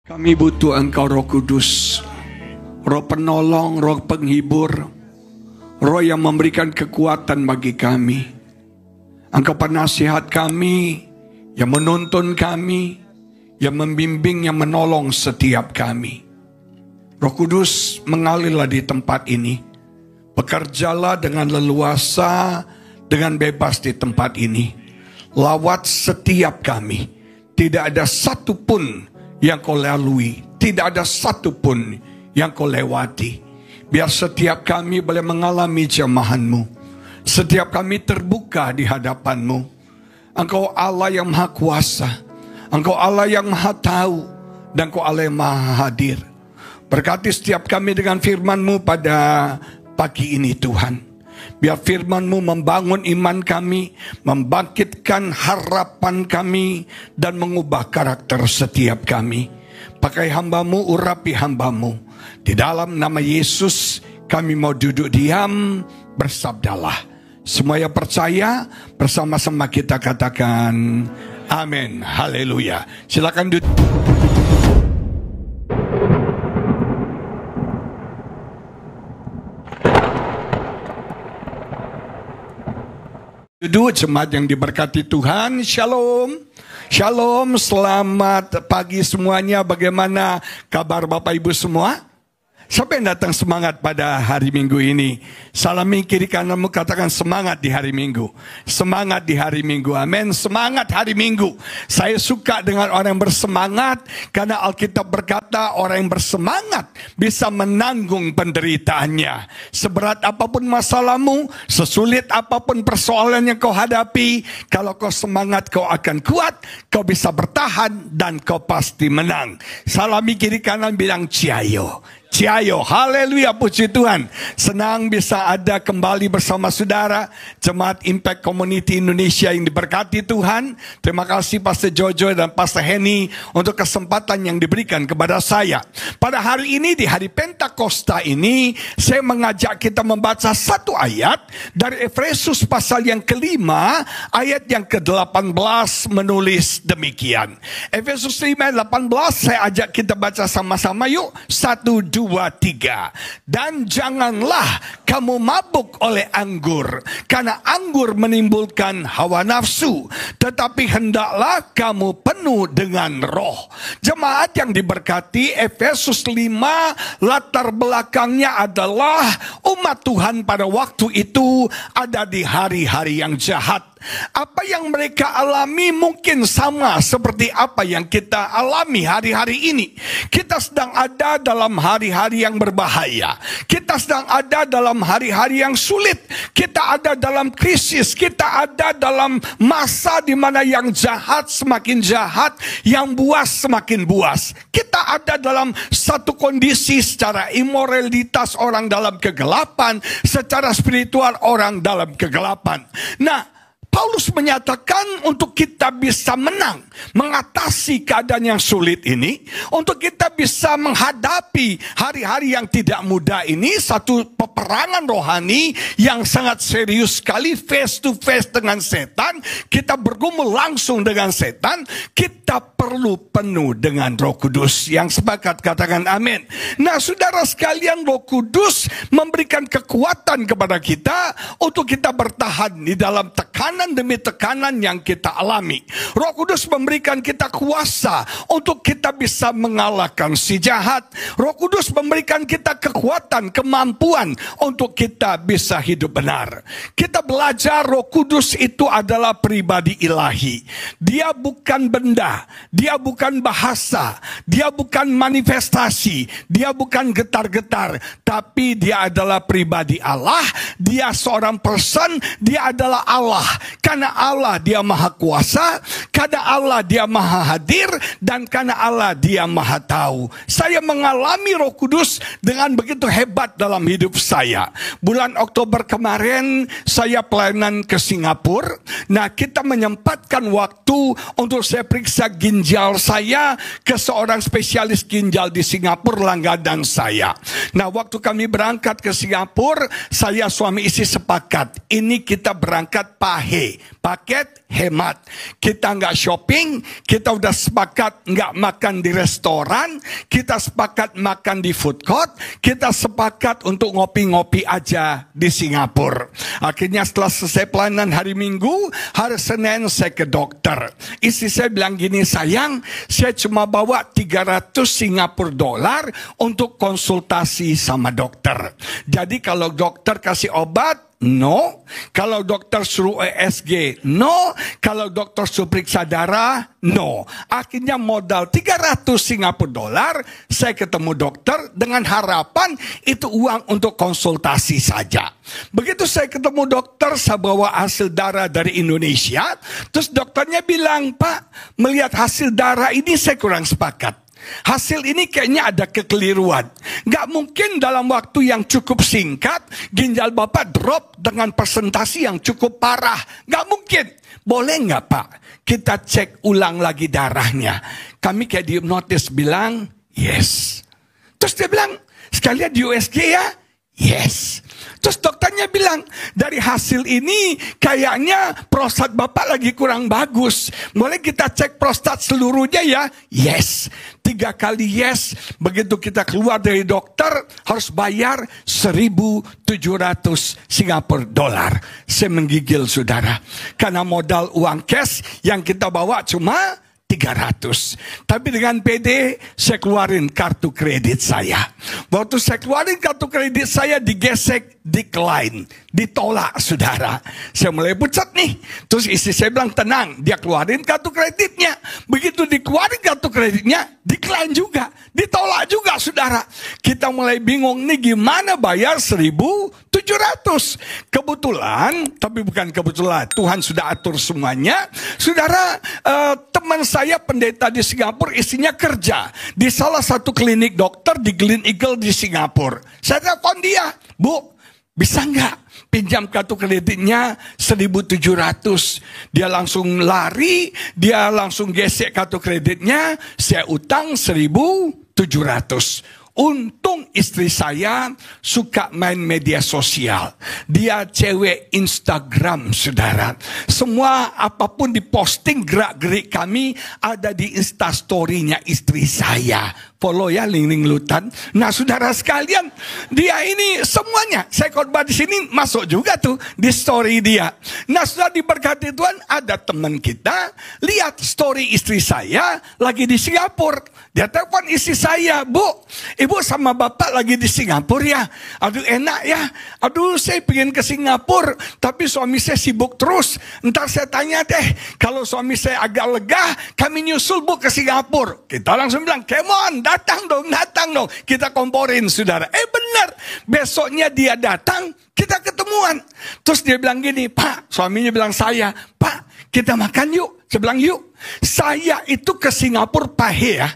Kami butuh Engkau, Roh Kudus, Roh penolong, Roh penghibur, Roh yang memberikan kekuatan bagi kami. Engkau penasihat kami, yang menuntun kami, yang membimbing, yang menolong setiap kami. Roh Kudus, mengalirlah di tempat ini. Bekerjalah dengan leluasa, dengan bebas di tempat ini. Lawat setiap kami. Tidak ada satupun yang kau lalui, tidak ada satupun yang kau lewati. Biar setiap kami boleh mengalami jamahan-Mu. Setiap kami terbuka di hadapan-Mu. Engkau Allah yang Maha Kuasa, Engkau Allah yang Maha Tahu, dan Engkau Allah yang Maha Hadir. Berkati setiap kami dengan firman-Mu pada pagi ini, Tuhan. Biar firman-Mu membangun iman kami, membangkitkan harapan kami, dan mengubah karakter setiap kami. Pakai hamba-Mu, urapi hamba-Mu. Di dalam nama Yesus kami mau duduk diam, bersabdalah. Semua yang percaya bersama-sama kita katakan amin. Haleluya. Silakan duduk. Duduk, jemaat yang diberkati Tuhan. Shalom. Shalom, selamat pagi semuanya. Bagaimana kabar Bapak Ibu semua? Siapa yang datang semangat pada hari Minggu ini? Salami kiri kananmu, katakan semangat di hari Minggu. Semangat di hari Minggu, amin. Semangat hari Minggu. Saya suka dengan orang yang bersemangat, karena Alkitab berkata orang yang bersemangat bisa menanggung penderitaannya. Seberat apapun masalahmu, sesulit apapun persoalan yang kau hadapi, kalau kau semangat kau akan kuat, kau bisa bertahan, dan kau pasti menang. Salami kiri kanan, bilang ciayo. Ciayo, haleluya, puji Tuhan. Senang bisa ada kembali bersama saudara Jemaat Impact Community Indonesia yang diberkati Tuhan. Terima kasih Pastor Jojo dan Pastor Henny untuk kesempatan yang diberikan kepada saya. Pada hari ini, di hari Pentakosta ini, saya mengajak kita membaca satu ayat dari Efesus pasal yang kelima, ayat yang ke-18 menulis demikian. Efesus 5 ayat 18, saya ajak kita baca sama-sama yuk. 1, 2, 3. Dan janganlah kamu mabuk oleh anggur, karena anggur menimbulkan hawa nafsu, tetapi hendaklah kamu penuh dengan roh. Jemaat yang diberkati, Efesus 5 latar belakangnya adalah umat Tuhan pada waktu itu ada di hari-hari yang jahat. Apa yang mereka alami mungkin sama seperti apa yang kita alami hari-hari ini. Kita sedang ada dalam hari-hari yang berbahaya. Kita sedang ada dalam hari-hari yang sulit. Kita ada dalam krisis. Kita ada dalam masa di mana yang jahat semakin jahat, yang buas semakin buas. Kita ada dalam satu kondisi secara imoralitas orang dalam kegelapan, secara spiritual orang dalam kegelapan. Nah, Paulus menyatakan untuk kita bisa menang, mengatasi keadaan yang sulit ini, untuk kita bisa menghadapi hari-hari yang tidak mudah ini, satu peperangan rohani yang sangat serius sekali, face to face dengan setan, kita bergumul langsung dengan setan, kita perlu penuh dengan Roh Kudus. Yang sepakat katakan amin. Nah, saudara sekalian, Roh Kudus memberikan kekuatan kepada kita untuk kita bertahan di dalam tekanan demi tekanan yang kita alami. Roh Kudus memberikan kita kuasa untuk kita bisa mengalahkan si jahat. Roh Kudus memberikan kita kekuatan, kemampuan untuk kita bisa hidup benar. Kita belajar Roh Kudus itu adalah pribadi ilahi. Dia bukan benda, dia bukan bahasa, dia bukan manifestasi, dia bukan getar-getar, tapi dia adalah pribadi Allah. Dia seorang person, dia adalah Allah. Karena Allah dia maha kuasa, karena Allah dia maha hadir, dan karena Allah dia maha tahu. Saya mengalami Roh Kudus dengan begitu hebat dalam hidup saya. Bulan Oktober kemarin saya pelayanan ke Singapura. Nah, kita menyempatkan waktu untuk saya periksa ginjal saya ke seorang spesialis ginjal di Singapura, langganan saya. Nah, waktu kami berangkat ke Singapura, saya suami istri sepakat, ini kita berangkat paket hemat. Kita nggak shopping, kita udah sepakat nggak makan di restoran, kita sepakat makan di food court, kita sepakat untuk ngopi-ngopi aja di Singapura. Akhirnya setelah selesai pelayanan hari Minggu, hari Senin saya ke dokter. Istri saya bilang gini, sayang, saya cuma bawa 300 Singapura dolar untuk konsultasi sama dokter. Jadi kalau dokter kasih obat, no. Kalau dokter suruh ESG, no. Kalau dokter suruh periksa darah, no. Akhirnya modal 300 Singapura dolar, saya ketemu dokter dengan harapan itu uang untuk konsultasi saja. Begitu saya ketemu dokter, saya bawa hasil darah dari Indonesia. Terus dokternya bilang, Pak, melihat hasil darah ini saya kurang sepakat. Hasil ini kayaknya ada kekeliruan. Gak mungkin dalam waktu yang cukup singkat ginjal Bapak drop dengan presentasi yang cukup parah. Gak mungkin. Boleh gak Pak kita cek ulang lagi darahnya? Kami kayak dihipnotis bilang yes. Terus dia bilang sekalian di USG ya? Yes. Terus dokternya bilang, dari hasil ini kayaknya prostat Bapak lagi kurang bagus. Boleh kita cek prostat seluruhnya ya? Yes. 3 kali yes. Begitu kita keluar dari dokter, harus bayar 1.700 Singapura dolar. Saya menggigil saudara. Karena modal uang cash yang kita bawa cuma 300. Tapi dengan PD saya keluarin kartu kredit saya. Waktu saya keluarin kartu kredit saya digesek, decline, ditolak saudara. Saya mulai pucat nih. Terus istri saya bilang tenang, dia keluarin kartu kreditnya. Begitu dikeluarin kartu kreditnya, decline juga, ditolak juga saudara. Kita mulai bingung nih gimana bayar 1.700. Kebetulan, tapi bukan kebetulan, Tuhan sudah atur semuanya. Saudara, teman saya pendeta di Singapura, istrinya kerja di salah satu klinik dokter di Glen Eagle di Singapura. Saya telepon dia, Bu, bisa nggak pinjam kartu kreditnya 1.700? Dia langsung lari, dia langsung gesek kartu kreditnya, saya utang 1.700. Untung istri saya suka main media sosial. Dia cewek Instagram, saudara. Semua apapun diposting gerak-gerik kami ada di Instastory-nya istri saya. Follow ya, ling-ling lutan. Nah, saudara sekalian, dia ini semuanya. Saya khotbah di sini masuk juga tuh di story dia. Nah, sudah diberkati Tuhan, ada teman kita lihat story istri saya lagi di Singapura. Dia telepon istri saya, Bu, Ibu sama Bapak lagi di Singapura ya. Aduh enak ya. Aduh saya pengen ke Singapura, tapi suami saya sibuk terus. Ntar saya tanya deh, kalau suami saya agak lega, kami nyusul Bu ke Singapura. Kita langsung bilang, come on, datang dong. Kita komporin saudara. Benar, besoknya dia datang, kita ketemuan. Terus dia bilang gini, Pak, suaminya bilang saya, Pak, kita makan yuk. Saya bilang yuk. Saya itu ke Singapura pahe ya.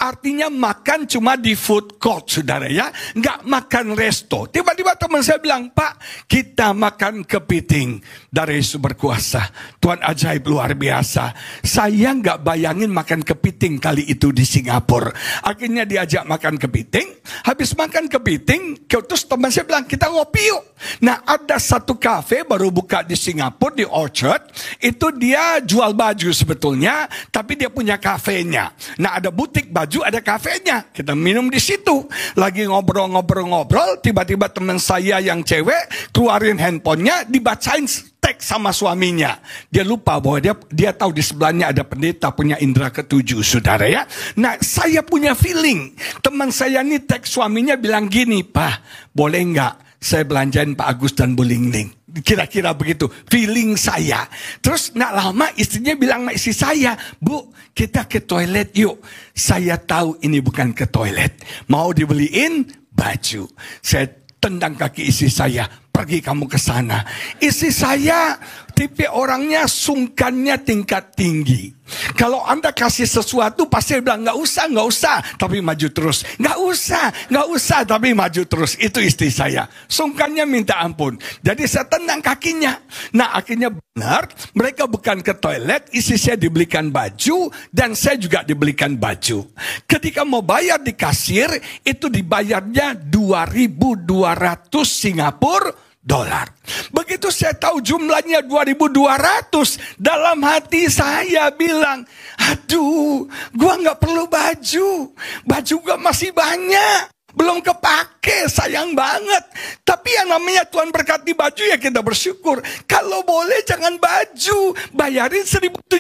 Artinya makan cuma di food court saudara ya. Nggak makan resto. Tiba-tiba teman saya bilang, Pak, kita makan kepiting. Dari Yesus berkuasa. Tuhan ajaib luar biasa. Saya nggak bayangin makan kepiting kali itu di Singapura. Akhirnya diajak makan kepiting. Habis makan kepiting, terus teman saya bilang, kita ngopi yuk. Nah, ada satu kafe baru buka di Singapura, di Orchard. Itu dia jual baju sebetulnya, tapi dia punya kafenya. Nah, ada butik baju, ada kafenya. Kita minum di situ. Lagi ngobrol-ngobrol, tiba-tiba teman saya yang cewek keluarin handphonenya, dibacain teks sama suaminya. Dia lupa bahwa dia tahu di sebelahnya ada pendeta punya indera ketujuh, saudara ya. Nah, saya punya feeling. Teman saya nih teks suaminya bilang gini, Pak, boleh nggak saya belanjain Pak Agus dan Bu Lingling? Kira-kira begitu feeling saya. Terus nggak lama istrinya bilang sama istri saya, Bu, kita ke toilet yuk. Saya tahu ini bukan ke toilet, mau dibeliin baju. Saya tendang kaki istri saya, pergi kamu ke sana. Istri saya tipe orangnya sungkannya tingkat tinggi. Kalau Anda kasih sesuatu pasti bilang nggak usah, tapi maju terus. Nggak usah, tapi maju terus. Itu istri saya. Sungkannya minta ampun. Jadi saya tendang kakinya. Nah, akhirnya benar, mereka bukan ke toilet, istri saya dibelikan baju dan saya juga dibelikan baju. Ketika mau bayar di kasir, itu dibayarnya 2.200 Singapura Begitu saya tahu jumlahnya 2.200, dalam hati saya bilang, aduh, gua nggak perlu baju gua masih banyak, belum kepake, sayang banget. Tapi yang namanya Tuhan berkati baju ya kita bersyukur. Kalau boleh jangan baju, bayarin 1.700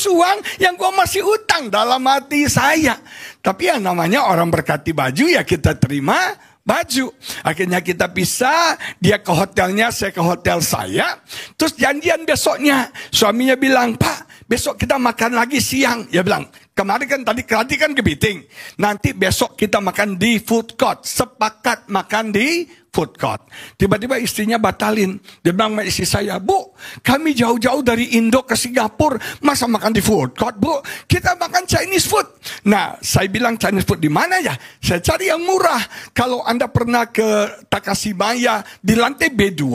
uang yang gua masih utang dalam hati saya. Tapi yang namanya orang berkati baju ya kita terima baju. Akhirnya kita pisah, dia ke hotelnya, saya ke hotel saya. Terus janjian besoknya. Suaminya bilang, Pak, besok kita makan lagi siang. Dia bilang, kemarin kan tadi kan kepiting. Nanti besok kita makan di food court. Sepakat makan di food court. Tiba-tiba istrinya batalin. Dia bilang sama istri saya, Bu, kami jauh-jauh dari Indo ke Singapura, masa makan di food court, Bu? Kita makan Chinese food. Nah, saya bilang Chinese food di mana ya? Saya cari yang murah. Kalau Anda pernah ke Takashimaya, di lantai B2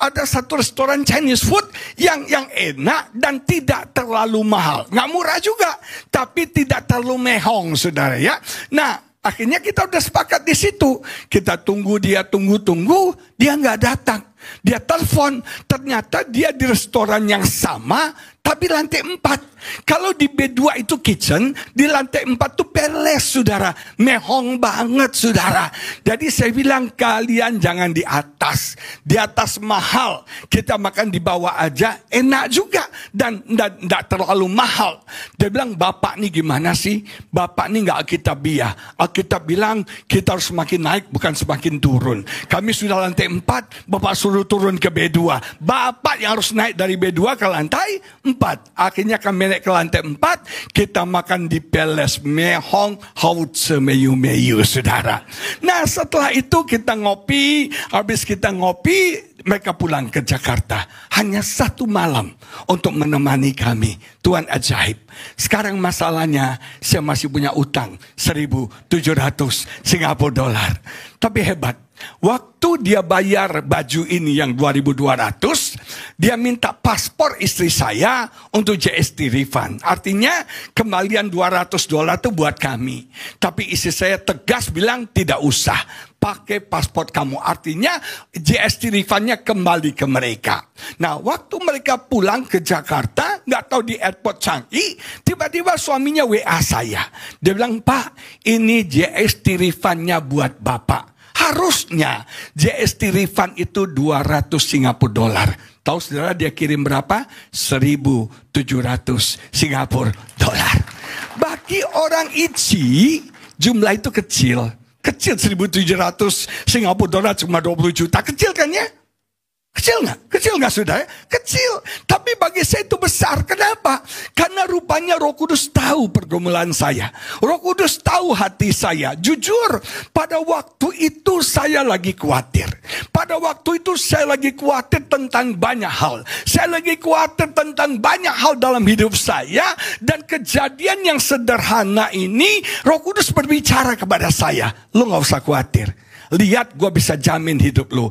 ada satu restoran Chinese food yang enak dan tidak terlalu mahal. Nggak murah juga, tapi tidak terlalu mehong, saudara ya. Nah, akhirnya kita udah sepakat di situ. Kita tunggu, dia tunggu, dia nggak datang. Dia telepon, ternyata dia di restoran yang sama, tapi lantai 4. Kalau di B2 itu kitchen, di lantai 4 itu peles, saudara. Mehong banget, saudara. Jadi saya bilang, kalian jangan di atas. Di atas mahal. Kita makan di bawah aja, enak juga. Dan tidak terlalu mahal. Dia bilang, Bapak nih gimana sih? Bapak nih nggak Alkitabiah. Alkitab bilang, kita harus semakin naik, bukan semakin turun. Kami sudah lantai 4, Bapak suruh turun ke B2. Bapak yang harus naik dari B2 ke lantai 4. Akhirnya kami naik ke lantai 4, kita makan di peles mehong haut semeyu-meyu, saudara. Nah, setelah itu kita ngopi, habis kita ngopi, mereka pulang ke Jakarta. Hanya 1 malam untuk menemani kami. Tuhan ajaib. Sekarang masalahnya, saya masih punya utang 1.700 Singapura dolar. Tapi hebat. Waktu dia bayar baju ini yang 2.200, dia minta paspor istri saya untuk JST refund. Artinya kembalian 200 dolar itu buat kami. Tapi istri saya tegas bilang tidak usah. Pakai paspor kamu. Artinya JST refundnya kembali ke mereka. Nah, waktu mereka pulang ke Jakarta, nggak tahu di airport Changi, tiba-tiba suaminya WA saya. Dia bilang, Pak, ini JST refundnya buat Bapak. Harusnya JST refund itu 200 Singapura dolar. Tahu saudara dia kirim berapa? 1.700 Singapura dolar. Bagi orang ICI, jumlah itu kecil. Kecil 1.700 Singapura dolar cuma 20 juta. Kecil kan ya? Kecil nggak? Kecil nggak saudara? Kecil. Tapi bagi saya itu besar. Kenapa? Karena rupanya Roh Kudus tahu pergumulan saya. Roh Kudus tahu hati saya. Jujur, pada waktu itu saya lagi khawatir. Pada waktu itu saya lagi khawatir tentang banyak hal. Saya lagi khawatir tentang banyak hal dalam hidup saya. Dan kejadian yang sederhana ini, Roh Kudus berbicara kepada saya. Lu nggak usah khawatir. Lihat gue bisa jamin hidup lo.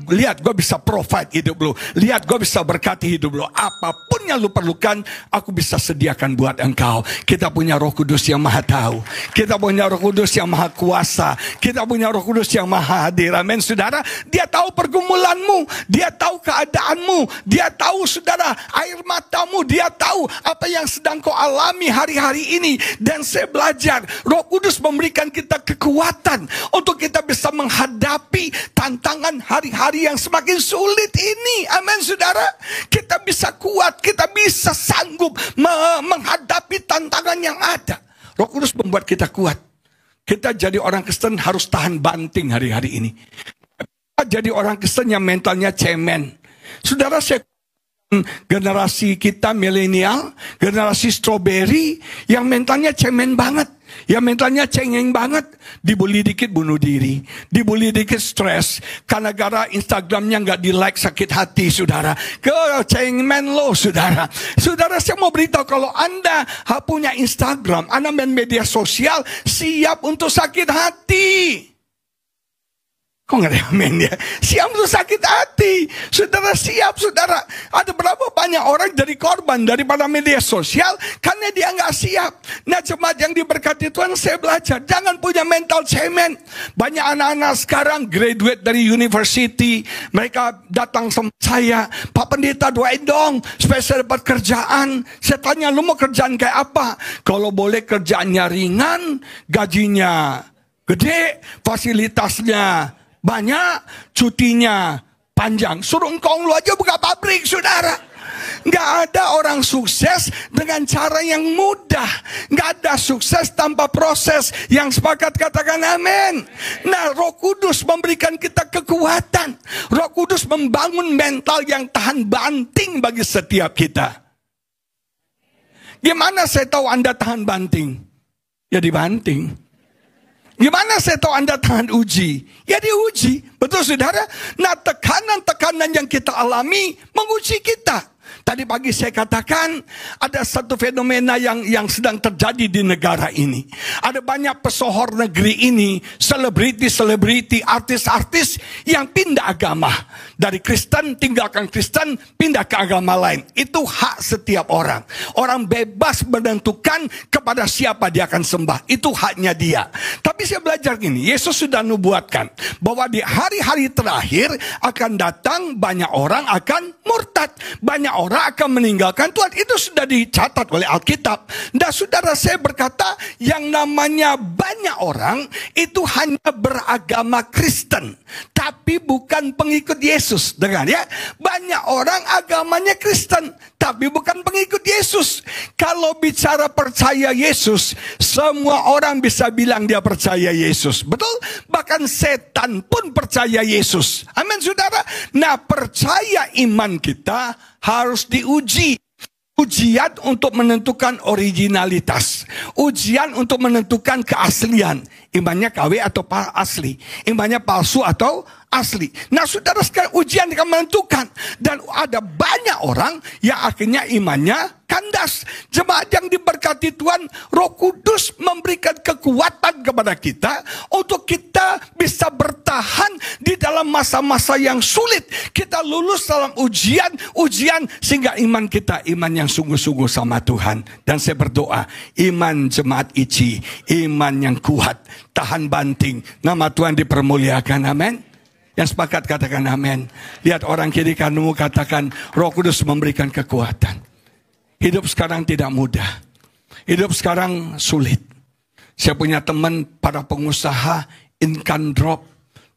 Lihat gue bisa provide hidup lo. Lihat gue bisa berkati hidup lo. Apapun yang lo perlukan, aku bisa sediakan buat engkau. Kita punya Roh Kudus yang maha tahu. Kita punya Roh Kudus yang maha kuasa. Kita punya Roh Kudus yang maha hadir. Amin, saudara. Dia tahu pergumulanmu. Dia tahu keadaanmu. Dia tahu, saudara, air matamu. Dia tahu apa yang sedang kau alami hari-hari ini. Dan saya belajar, Roh Kudus memberikan kita kekuatan untuk kita bisa menghadapi tantangan hari-hari yang semakin sulit ini. Amin, saudara. Kita bisa kuat, kita bisa sanggup menghadapi tantangan yang ada. Roh Kudus membuat kita kuat. Kita jadi orang Kristen harus tahan banting hari-hari ini. Kita jadi orang Kristen yang mentalnya cemen. Saudara, saya generasi kita milenial, generasi strawberry yang mentalnya cemen banget. Yang mentalnya cengeng banget. Dibully dikit bunuh diri. Dibully dikit stres. Karena gara Instagramnya nggak di like sakit hati, saudara. Cemen lo, saudara. Saudara, saya mau beritahu kalau Anda punya Instagram, Anda main media sosial, siap untuk sakit hati. Kok nggak ada amin ya? Siap untuk sakit hati. Saudara siap, saudara. Ada berapa banyak orang jadi korban daripada media sosial karena dia nggak siap. Nah, jemaat yang diberkati Tuhan, saya belajar. Jangan punya mental cemen. Banyak anak-anak sekarang graduate dari university. Mereka datang sama saya. Pak Pendeta, doain dong supaya saya dapat kerjaan. Saya tanya, lu mau kerjaan kayak apa? Kalau boleh kerjaannya ringan, gajinya gede, fasilitasnya banyak, cutinya panjang. Suruh engkau lu aja buka pabrik, saudara. Nggak ada orang sukses dengan cara yang mudah. Nggak ada sukses tanpa proses. Yang sepakat katakan amin. Nah, Roh Kudus memberikan kita kekuatan. Roh Kudus membangun mental yang tahan banting bagi setiap kita. Gimana saya tahu Anda tahan banting? Ya dibanting. Gimana saya tahu Anda tahan uji? Ya diuji. Betul saudara? Nah, tekanan-tekanan yang kita alami menguji kita. Tadi pagi saya katakan ada satu fenomena yang sedang terjadi di negara ini. Ada banyak pesohor negeri ini, selebriti-selebriti, artis-artis yang pindah agama. Dari Kristen, tinggalkan Kristen, pindah ke agama lain. Itu hak setiap orang. Orang bebas menentukan kepada siapa dia akan sembah. Itu haknya dia. Tapi saya belajar gini, Yesus sudah nubuatkan bahwa di hari-hari terakhir akan datang banyak orang akan murtad. Banyak orang akan meninggalkan Tuhan. Itu sudah dicatat oleh Alkitab. Dan saudara, saya berkata yang namanya banyak orang itu hanya beragama Kristen, tapi bukan pengikut Yesus. Dengar ya, banyak orang agamanya Kristen tapi bukan pengikut Yesus. Kalau bicara percaya Yesus, semua orang bisa bilang dia percaya Yesus. Betul? Bahkan setan pun percaya Yesus. Amin saudara. Nah, percaya iman kita harus diuji. Ujian untuk menentukan originalitas. Ujian untuk menentukan keaslian. Imannya KW atau asli. Imannya palsu atau asli. Nah saudara sekalian, ujian akan menentukan. Dan ada banyak orang yang akhirnya imannya kandas. Jemaat yang diberkati Tuhan, Roh Kudus memberikan kekuatan kepada kita untuk kita bisa bertahan di dalam masa-masa yang sulit. Kita lulus dalam ujian sehingga iman kita iman yang sungguh-sungguh sama Tuhan. Dan saya berdoa, iman jemaat ICI, iman yang kuat, tahan banting. Nama Tuhan dipermuliakan, amin. Yang sepakat katakan amin. Lihat orang kiri kananmu, katakan Roh Kudus memberikan kekuatan. Hidup sekarang tidak mudah. Hidup sekarang sulit. Saya punya teman para pengusaha, income drop,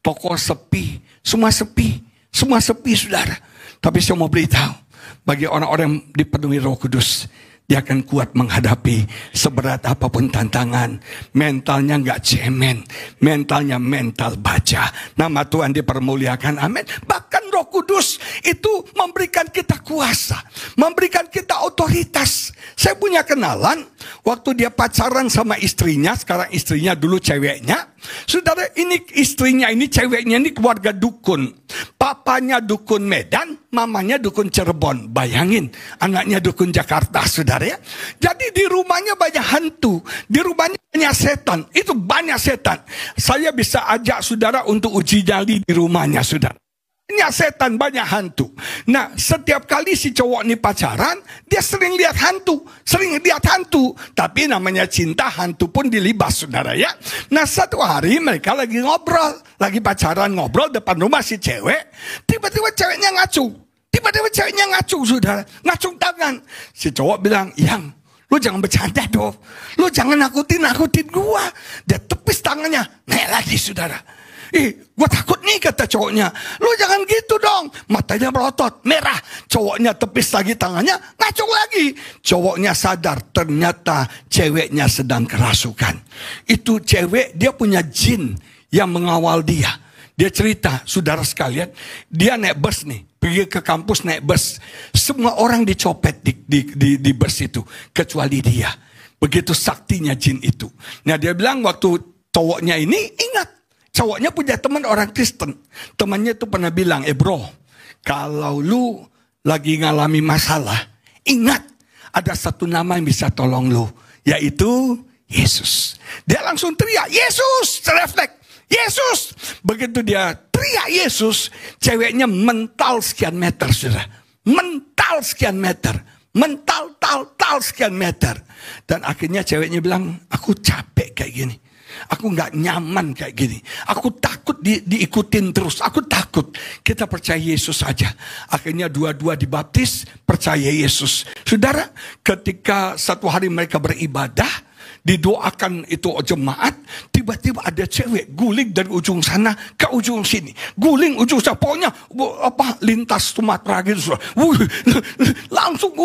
toko sepi, semua sepi. Semua sepi saudara. Tapi saya mau beritahu, bagi orang-orang yang dipenuhi Roh Kudus, dia akan kuat menghadapi seberat apapun tantangan. Mentalnya nggak cemen. Mentalnya mental baja. Nama Tuhan dipermuliakan. Amin. Bahkan Roh Kudus itu memberikan kita kuasa. Memberikan kita otoritas. Saya punya kenalan. Waktu dia pacaran sama istrinya. Sekarang istrinya dulu ceweknya. Saudara, ini istrinya ini, ceweknya ini keluarga dukun. Papanya dukun Medan, mamanya dukun Cirebon. Bayangin, anaknya dukun Jakarta, saudara ya. Jadi di rumahnya banyak hantu. Di rumahnya banyak setan. Itu banyak setan. Saya bisa ajak saudara untuk uji nyali di rumahnya, saudara. Banyak setan, banyak hantu. Nah, setiap kali si cowok ini pacaran, dia sering lihat hantu. Tapi namanya cinta, hantu pun dilibas, saudara ya. Nah, satu hari mereka lagi ngobrol. Lagi pacaran, ngobrol depan rumah si cewek. Tiba-tiba ceweknya ngacu, saudara. Ngacung tangan. Si cowok bilang, "Yang, lu jangan bercanda dong. Lu jangan nakutin gua." Dia tepis tangannya. Naik lagi, saudara. Gua takut nih, kata cowoknya. "Lu jangan gitu dong." Matanya melotot, merah. Cowoknya tepis lagi tangannya, ngacung lagi. Cowoknya sadar, ternyata ceweknya sedang kerasukan. Itu cewek, dia punya jin yang mengawal dia. Dia cerita, saudara sekalian, dia naik bus nih, pergi ke kampus naik bus. Semua orang dicopet di bus itu, kecuali dia. Begitu saktinya jin itu. Nah, dia bilang waktu cowoknya ini ingat. Cowoknya punya teman orang Kristen. Temannya itu pernah bilang, bro, kalau lu lagi ngalami masalah, ingat ada satu nama yang bisa tolong lu, yaitu Yesus. Dia langsung teriak, Yesus, refleks, Yesus. Begitu dia teriak Yesus, ceweknya mental sekian meter, saudara. Mental sekian meter. Mental, tal sekian meter. Dan akhirnya ceweknya bilang, aku capek kayak gini. Aku gak nyaman kayak gini. Aku takut diikutin terus. Aku takut. Kita percaya Yesus saja. Akhirnya dua-dua dibaptis, percaya Yesus. Saudara, ketika satu hari mereka beribadah, didoakan itu jemaat, tiba-tiba ada cewek guling dari ujung sana ke ujung sini. Guling ujung sana, pokoknya lintas Sumatera gitu. Langsung,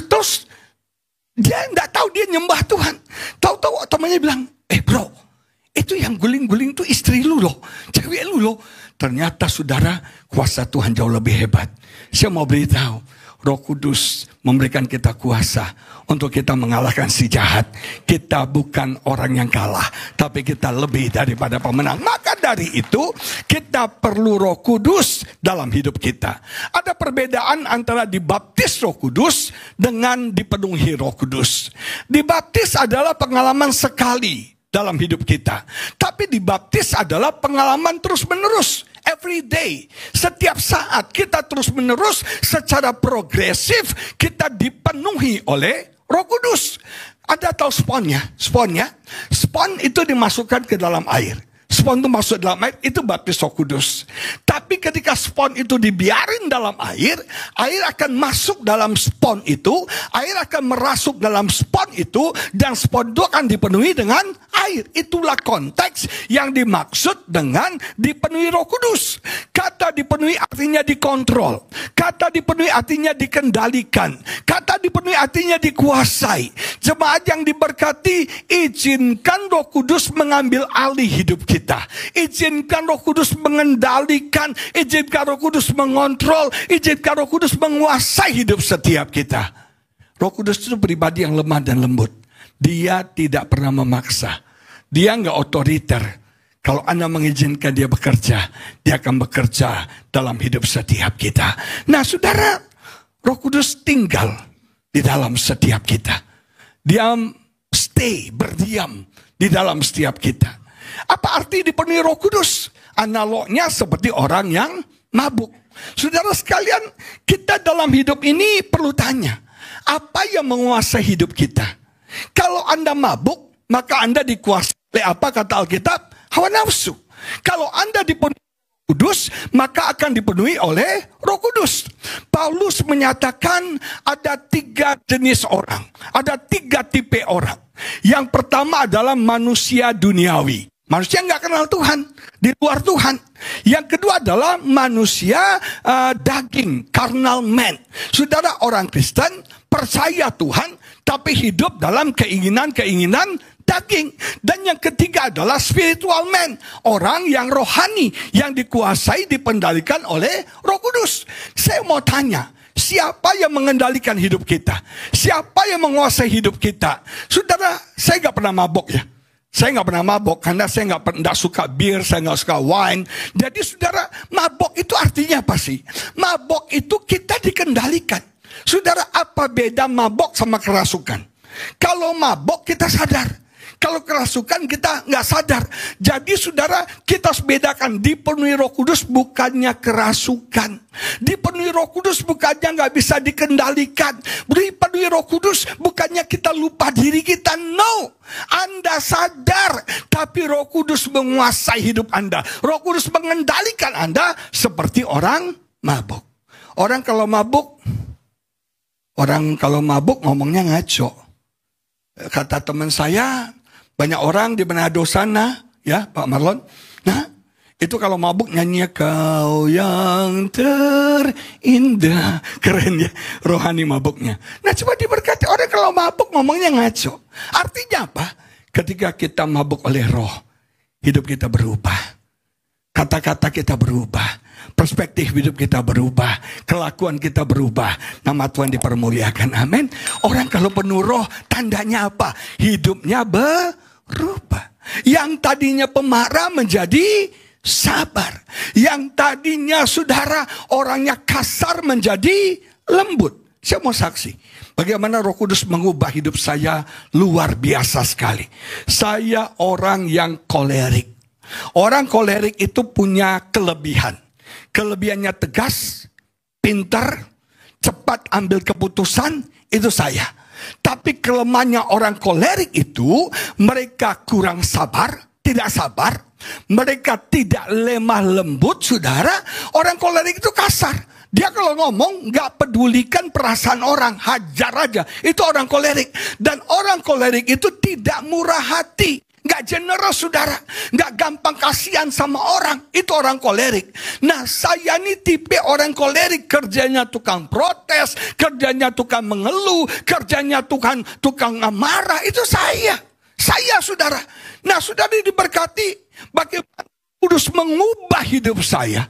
terus dia nggak tahu dia nyembah Tuhan. Tahu-tahu temannya bilang, bro, itu yang guling-guling itu istri lu loh, cewek lu loh. Ternyata saudara, kuasa Tuhan jauh lebih hebat. Saya mau beritahu, Roh Kudus memberikan kita kuasa untuk kita mengalahkan si jahat. Kita bukan orang yang kalah, tapi kita lebih daripada pemenang. Maka dari itu, kita perlu Roh Kudus dalam hidup kita. Ada perbedaan antara dibaptis Roh Kudus dengan dipenuhi Roh Kudus. Dibaptis adalah pengalaman sekali dalam hidup kita. Tapi dibaptis adalah pengalaman terus-menerus. Every day, setiap saat kita terus-menerus secara progresif kita dipenuhi oleh Roh Kudus. Ada tahu sponnya? Spon itu dimasukkan ke dalam air. Spon itu masuk dalam air, itu baptis Roh Kudus. Tapi ketika spon itu dibiarin dalam air akan masuk dalam spon itu, air akan merasuk dalam spon itu, dan spon itu akan dipenuhi dengan air. Itulah konteks yang dimaksud dengan dipenuhi Roh Kudus. Kata dipenuhi artinya dikontrol. Kata dipenuhi artinya dikendalikan. Kata dipenuhi artinya dikuasai. Jemaat yang diberkati, izinkan Roh Kudus mengambil alih hidup kita. Izinkan Roh Kudus mengendalikan, izinkan Roh Kudus mengontrol, izinkan Roh Kudus menguasai hidup setiap kita. Roh Kudus itu pribadi yang lemah dan lembut. Dia tidak pernah memaksa. Dia nggak otoriter. Kalau Anda mengizinkan dia bekerja, dia akan bekerja dalam hidup setiap kita. Nah, saudara, Roh Kudus tinggal di dalam setiap kita. Dia berdiam di dalam setiap kita. Apa arti dipenuhi Roh Kudus? Analognya seperti orang yang mabuk. Saudara sekalian, kita dalam hidup ini perlu tanya, apa yang menguasai hidup kita? Kalau Anda mabuk, maka Anda dikuasai oleh apa kata Alkitab? Hawa nafsu. Kalau Anda dipenuhi Roh Kudus, maka akan dipenuhi oleh Roh Kudus. Paulus menyatakan ada 3 jenis orang. Ada 3 tipe orang. Yang pertama adalah manusia duniawi. Manusia nggak kenal Tuhan, di luar Tuhan. Yang kedua adalah manusia daging, carnal man. Saudara, orang Kristen percaya Tuhan, tapi hidup dalam keinginan-keinginan daging. Dan yang ketiga adalah spiritual man, orang yang rohani, yang dikuasai, dipendalikan oleh Roh Kudus. Saya mau tanya, siapa yang mengendalikan hidup kita? Siapa yang menguasai hidup kita? Saudara, saya nggak pernah mabok ya. Saya nggak pernah mabok karena saya nggak suka bir, saya nggak suka wine. Jadi saudara, mabok itu artinya apa sih? Mabok itu kita dikendalikan. Saudara, apa beda mabok sama kerasukan? Kalau mabok kita sadar. Kalau kerasukan kita nggak sadar. Jadi saudara, kita harus bedakan. Dipenuhi Roh Kudus bukannya kerasukan. Dipenuhi Roh Kudus bukannya nggak bisa dikendalikan. Dipenuhi Roh Kudus bukannya kita lupa diri kita. No, Anda sadar, tapi Roh Kudus menguasai hidup Anda. Roh Kudus mengendalikan Anda seperti orang mabuk. Orang kalau mabuk ngomongnya ngaco. Kata teman saya, banyak orang di Manado sana, ya Pak Marlon. Nah, itu kalau mabuk nyanyi kau yang terindah. Keren ya, rohani mabuknya. Nah, coba diberkati, orang kalau mabuk ngomongnya ngaco. Artinya apa? Ketika kita mabuk oleh Roh, hidup kita berubah. Kata-kata kita berubah. Perspektif hidup kita berubah. Kelakuan kita berubah. Nama Tuhan dipermuliakan. Amin. Orang kalau penuh Roh, tandanya apa? Hidupnya berubah. Yang tadinya pemarah menjadi sabar. Yang tadinya saudara orangnya kasar menjadi lembut. Saya mau saksi. Bagaimana Roh Kudus mengubah hidup saya luar biasa sekali. Saya orang yang kolerik. Orang kolerik itu punya kelebihan. Kelebihannya tegas, pintar, cepat ambil keputusan, itu saya. Tapi kelemahannya orang kolerik itu, mereka kurang sabar, tidak sabar. Mereka tidak lemah lembut, saudara. Orang kolerik itu kasar. Dia kalau ngomong gak pedulikan perasaan orang, hajar aja. Itu orang kolerik. Dan orang kolerik itu tidak murah hati. Gak generous, saudara. Gak gampang kasihan sama orang. Itu orang kolerik. Nah, saya ini tipe orang kolerik. Kerjanya tukang protes, kerjanya tukang mengeluh, kerjanya tukang marah. Itu saya. Saya, saudara. Nah, saudara diberkati. Bagaimana Kudus mengubah hidup saya.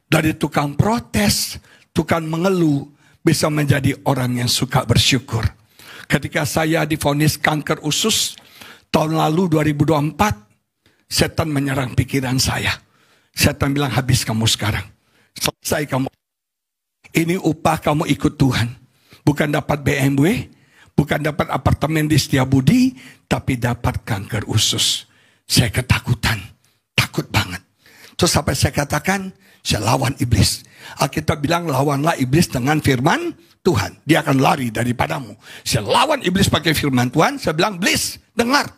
Dari tukang protes, tukang mengeluh, bisa menjadi orang yang suka bersyukur. Ketika saya divonis kanker usus, tahun lalu 2024, setan menyerang pikiran saya. Setan bilang, habis kamu sekarang. Selesai kamu. Ini upah kamu ikut Tuhan. Bukan dapat BMW, bukan dapat apartemen di Setiabudi, tapi dapat kanker usus. Saya ketakutan, takut banget. Terus sampai saya katakan, saya lawan iblis. Alkitab bilang, lawanlah iblis dengan firman Tuhan. Dia akan lari daripadamu. Saya lawan iblis pakai firman Tuhan. Saya bilang, iblis, dengar.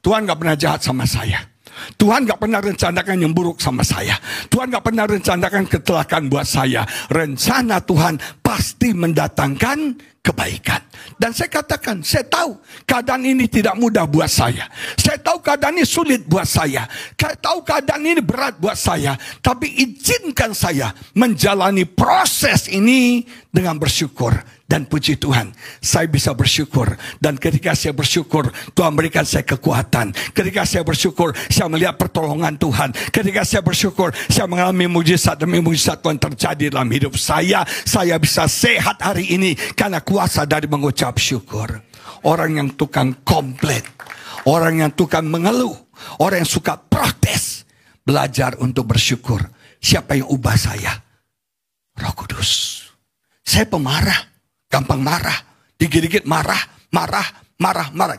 Tuhan gak pernah jahat sama saya. Tuhan gak pernah rencanakan yang buruk sama saya. Tuhan gak pernah rencanakan kecelakaan buat saya. Rencana Tuhan pasti mendatangkan kebaikan. Dan saya katakan, saya tahu keadaan ini tidak mudah buat saya. Saya tahu keadaan ini sulit buat saya. Saya tahu keadaan ini berat buat saya. Tapi izinkan saya menjalani proses ini dengan bersyukur. Dan puji Tuhan, saya bisa bersyukur. Dan ketika saya bersyukur, Tuhan berikan saya kekuatan. Ketika saya bersyukur, saya melihat pertolongan Tuhan. Ketika saya bersyukur, saya mengalami mujizat demi mujizat Tuhan terjadi dalam hidup saya. Saya bisa sehat hari ini karena kuasa dari mengucap syukur. Orang yang tukang komplain, orang yang tukang mengeluh, orang yang suka protes, belajar untuk bersyukur. Siapa yang ubah saya? Roh Kudus. Saya pemarah. Gampang marah, dikit-dikit marah,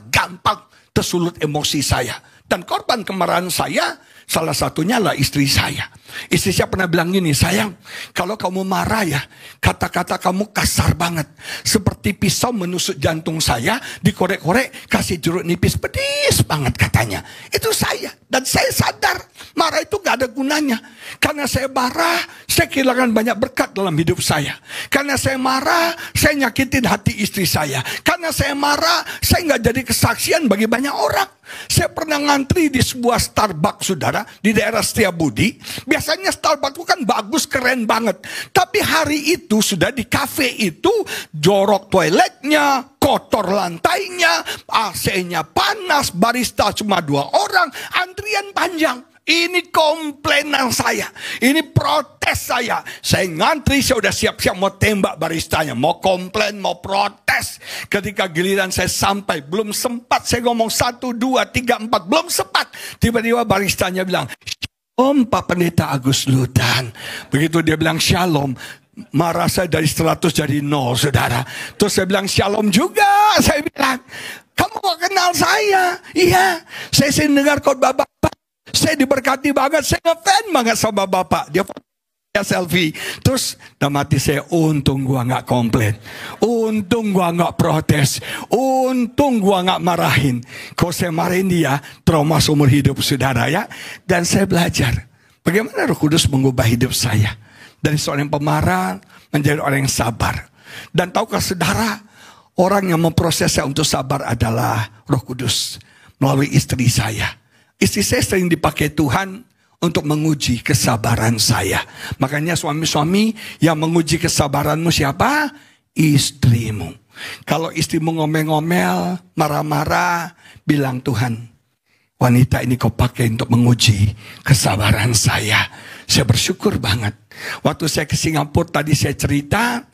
gampang tersulut emosi saya. Dan korban kemarahan saya, salah satunya adalah istri saya. Istri saya pernah bilang gini, sayang, kalau kamu marah ya, kata-kata kamu kasar banget. Seperti pisau menusuk jantung saya, dikorek-korek, kasih jeruk nipis, pedis banget katanya. Itu saya, dan saya sadar, marah itu gak ada gunanya. Karena saya marah, saya kehilangan banyak berkat dalam hidup saya. Karena saya marah, saya nyakitin hati istri saya. Karena saya marah, saya gak jadi kesaksian bagi banyak orang. Saya pernah ngantri di sebuah Starbucks, saudara, di daerah Setiabudi. Biasanya Starbucks itu kan bagus, keren banget. Tapi hari itu sudah di kafe itu jorok toiletnya, kotor lantainya, AC-nya panas, barista cuma 2 orang, antrian panjang. Ini komplainan saya, ini protes saya. Saya ngantri, saya udah siap-siap mau tembak baristanya, mau komplain, mau protes. Ketika giliran saya sampai, belum sempat saya ngomong 1, 2, 3, 4, belum sempat. Tiba-tiba baristanya bilang, Shalom Pak Pendeta Agus Lutan. Begitu dia bilang shalom, marah saya dari 100 jadi 0, saudara. Terus saya bilang shalom juga. Saya bilang, kamu gak kenal saya? Iya, saya sering dengar khotbah Bapak. Saya diberkati banget, saya ngefan banget sama Bapak. Dia selfie. Terus dalam hati saya, untung gua gak komplain, untung gua gak protes, untung gua gak marahin. Kalau saya marahin dia, trauma seumur hidup, saudara ya. Dan saya belajar bagaimana Roh Kudus mengubah hidup saya dari seorang yang pemarah menjadi orang yang sabar. Dan tahukah saudara, orang yang memproses saya untuk sabar adalah Roh Kudus melalui istri saya. Istri saya sering dipakai Tuhan untuk menguji kesabaran saya. Makanya suami-suami yang menguji kesabaranmu siapa? Istrimu. Kalau istrimu ngomel-ngomel, marah-marah, bilang, Tuhan, wanita ini kau pakai untuk menguji kesabaran saya. Saya bersyukur banget. Waktu saya ke Singapura tadi saya cerita,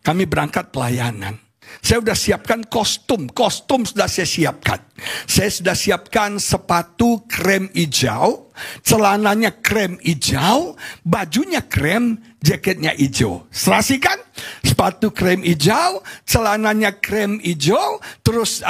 kami berangkat pelayanan. Saya sudah siapkan kostum sudah saya siapkan. Saya sudah siapkan sepatu krem hijau, celananya krem hijau, bajunya krem, jaketnya hijau. Serasi kan? Sepatu krem hijau, celananya krem hijau, terus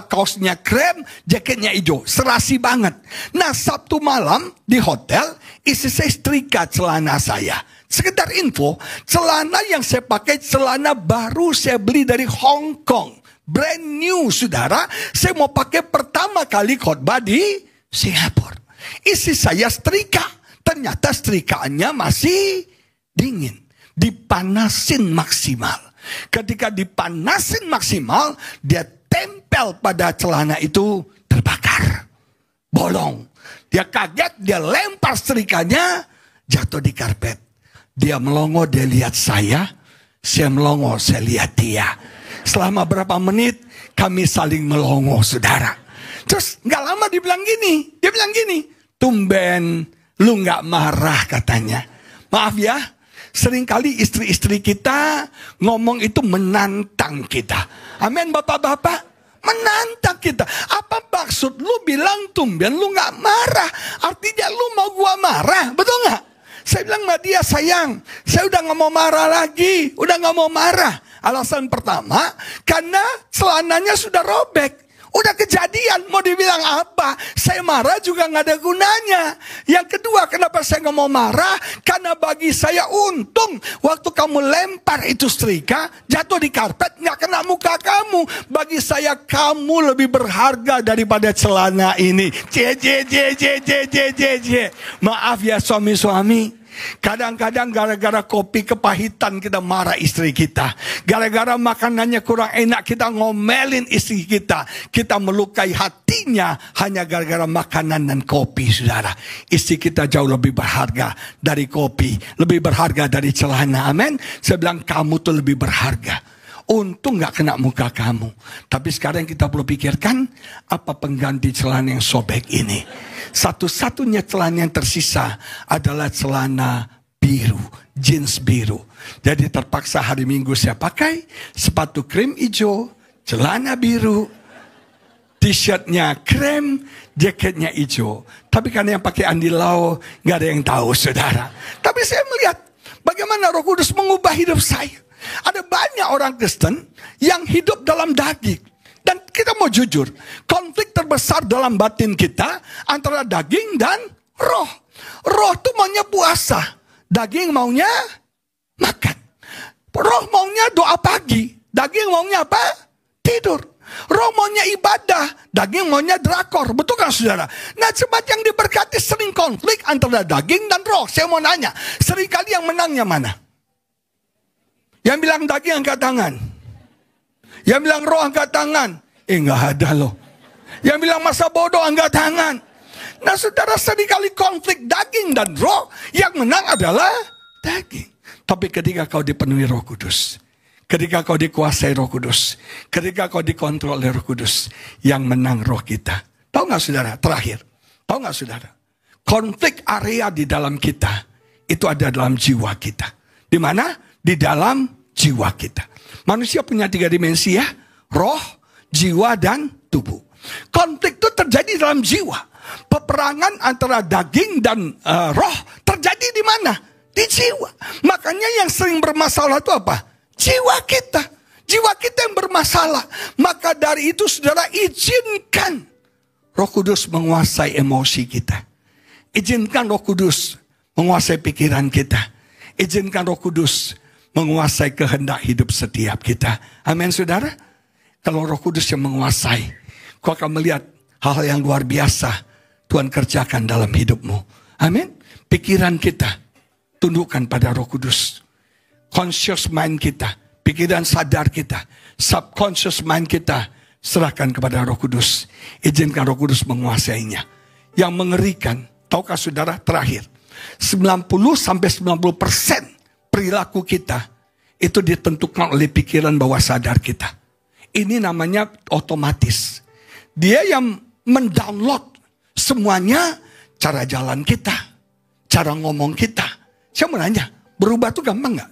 kaosnya krem, jaketnya hijau. Serasi banget. Nah, Sabtu malam di hotel, istri saya setrika celana saya. Sekedar info, celana yang saya pakai celana baru saya beli dari Hong Kong. Brand new, saudara. Saya mau pakai pertama kali khotbah di Singapura. Istri saya setrika. Ternyata setrikaannya masih dingin. Dipanasin maksimal. Ketika dipanasin maksimal, dia tempel pada celana itu, terbakar. Bolong. Dia kaget, dia lempar setrikanya, jatuh di karpet. Dia melongo, dia lihat saya melongo, saya lihat dia. Selama berapa menit kami saling melongo, saudara. Terus gak lama dia bilang gini, tumben lu gak marah katanya. Maaf ya, seringkali istri-istri kita ngomong itu menantang kita. Amin bapak-bapak, menantang kita. Apa maksud lu bilang tumben lu gak marah? Artinya lu mau gua marah, betul gak? Saya bilang sama dia, sayang, saya udah gak mau marah lagi. Udah gak mau marah. Alasan pertama, karena celananya sudah robek. Udah kejadian, mau dibilang apa? Saya marah juga gak ada gunanya. Yang kedua, kenapa saya gak mau marah? Karena bagi saya untung, waktu kamu lempar itu setrika, jatuh di karpet, gak kena muka kamu. Bagi saya, kamu lebih berharga daripada celana ini. Maaf ya suami-suami. Kadang-kadang gara-gara kopi kepahitan kita marah istri kita. Gara-gara makanannya kurang enak kita ngomelin istri kita. Kita melukai hatinya hanya gara-gara makanan dan kopi, saudara. Istri kita jauh lebih berharga dari kopi, lebih berharga dari celana. Amin. Saya bilang kamu tuh lebih berharga. Untung gak kena muka kamu. Tapi sekarang kita perlu pikirkan, apa pengganti celana yang sobek ini? Satu-satunya celana yang tersisa adalah celana biru, jeans biru. Jadi terpaksa hari Minggu saya pakai sepatu krem hijau, celana biru, t-shirtnya krem, jaketnya hijau. Tapi karena yang pakai Andi Lau, gak ada yang tahu, saudara. Tapi saya melihat bagaimana Roh Kudus mengubah hidup saya. Ada banyak orang Kristen yang hidup dalam daging. Dan kita mau jujur, konflik terbesar dalam batin kita antara daging dan roh. Roh itu maunya puasa, daging maunya makan. Roh maunya doa pagi, daging maunya apa? Tidur. Roh maunya ibadah, daging maunya drakor. Betul kan saudara? Nah, jemaat yang diberkati sering konflik antara daging dan roh. Saya mau nanya, seringkali yang menangnya mana? Yang bilang daging angkat tangan. Yang bilang roh angkat tangan. Nggak ada loh. Yang bilang masa bodoh angkat tangan. Nah saudara, seringkali konflik daging dan roh, yang menang adalah daging. Tapi ketika kau dipenuhi Roh Kudus, ketika kau dikuasai Roh Kudus, ketika kau dikontrol oleh Roh Kudus, yang menang roh kita. Tahu nggak saudara? Terakhir, tahu nggak saudara? Konflik area di dalam kita itu ada dalam jiwa kita. Di mana? Di dalam jiwa kita. Manusia punya 3 dimensi ya. Roh, jiwa, dan tubuh. Konflik itu terjadi dalam jiwa. Peperangan antara daging dan roh terjadi di mana? Di jiwa. Makanya yang sering bermasalah itu apa? Jiwa kita. Jiwa kita yang bermasalah. Maka dari itu saudara, izinkan Roh Kudus menguasai emosi kita. Izinkan Roh Kudus menguasai pikiran kita. Izinkan Roh Kudus menguasai kehendak hidup setiap kita. Amin saudara. Kalau Roh Kudus yang menguasai, kau akan melihat hal-hal yang luar biasa Tuhan kerjakan dalam hidupmu. Amin. Pikiran kita tundukkan pada Roh Kudus. Conscious mind kita, pikiran sadar kita, subconscious mind kita, serahkan kepada Roh Kudus. Izinkan Roh Kudus menguasainya. Yang mengerikan, tahukah saudara, terakhir, 90-90% perilaku kita itu ditentukan oleh pikiran bawah sadar kita. Ini namanya otomatis. Dia yang mendownload semuanya, cara jalan kita, cara ngomong kita. Saya mau nanya, berubah tuh gampang gak?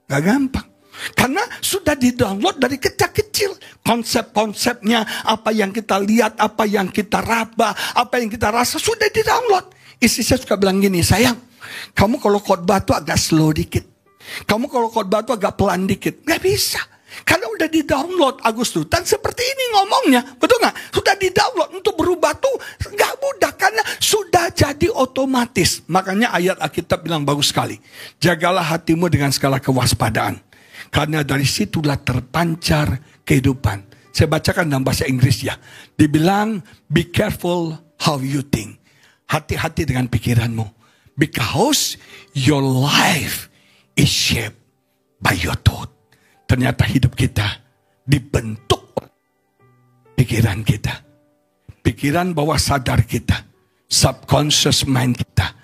Gak gampang. Karena sudah di-download dari kecil-kecil. Konsep-konsepnya, apa yang kita lihat, apa yang kita raba, apa yang kita rasa, sudah di-download. Istri saya suka bilang gini, sayang, kamu kalau khotbah tuh agak slow dikit. Kamu kalau khotbah tuh agak pelan dikit. Gak bisa. Karena udah di-download Agustus. Dan seperti ini ngomongnya. Betul gak? Sudah di-download. Untuk berubah tuh gak mudah. Karena sudah jadi otomatis. Makanya ayat Alkitab bilang bagus sekali. Jagalah hatimu dengan segala kewaspadaan. Karena dari situlah terpancar kehidupan. Saya bacakan dalam bahasa Inggris ya. Dibilang, be careful how you think. Hati-hati dengan pikiranmu. Because your life is shaped by your thought. Ternyata hidup kita dibentuk pikiran kita. Pikiran bawah sadar kita. Subconscious mind kita.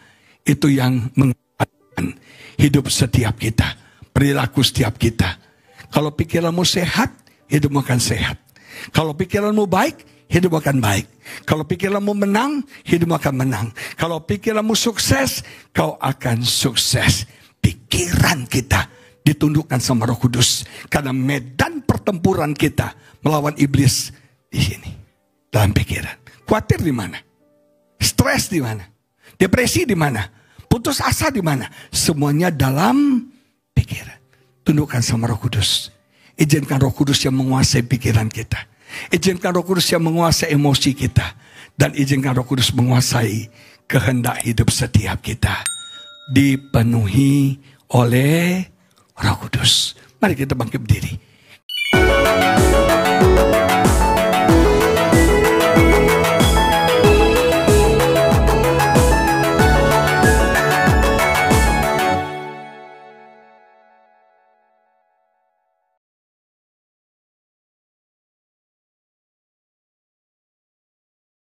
Itu yang mengatur hidup setiap kita. Perilaku setiap kita. Kalau pikiranmu sehat, hidupmu akan sehat. Kalau pikiranmu baik, hidup akan baik. Kalau pikiranmu menang, hidupmu akan menang. Kalau pikiranmu sukses, kau akan sukses. Pikiran kita ditundukkan sama Roh Kudus. Karena medan pertempuran kita melawan iblis di sini. Dalam pikiran. Khawatir di mana? Stres di mana? Depresi di mana? Putus asa di mana? Semuanya dalam pikiran. Tundukkan sama Roh Kudus. Izinkan Roh Kudus yang menguasai pikiran kita. Izinkan Roh Kudus yang menguasai emosi kita. Dan izinkan Roh Kudus menguasai kehendak hidup setiap kita. Dipenuhi oleh Roh Kudus. Mari kita bangkit berdiri.